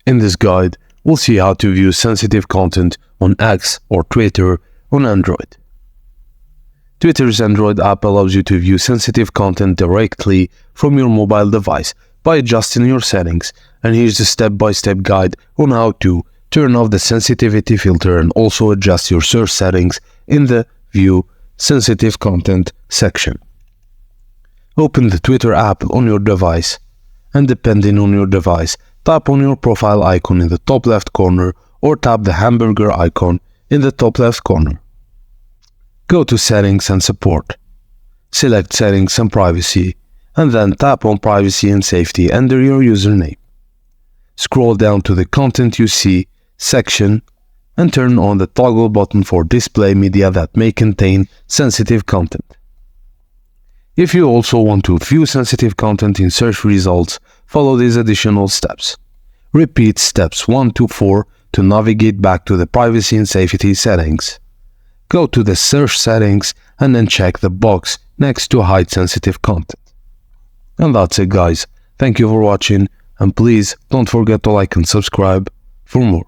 In this guide, we'll see how to view sensitive content on X or Twitter on Android. Twitter's Android app allows you to view sensitive content directly from your mobile device by adjusting your settings, and here's a step-by-step guide on how to turn off the sensitivity filter and also adjust your search settings in the View Sensitive Content section. Open the Twitter app on your device, and depending on your device, tap on your profile icon in the top left corner or tap the hamburger icon in the top left corner. Go to Settings and Support. Select Settings and Privacy, and then tap on Privacy and Safety under your username. Scroll down to the Content You See section and turn on the toggle button for display media that may contain sensitive content. If you also want to view sensitive content in search results, follow these additional steps. Repeat steps 1 to 4 to navigate back to the Privacy and Safety settings. Go to the search settings and then check the box next to hide sensitive content. And that's it, guys. Thank you for watching, and please don't forget to like and subscribe for more.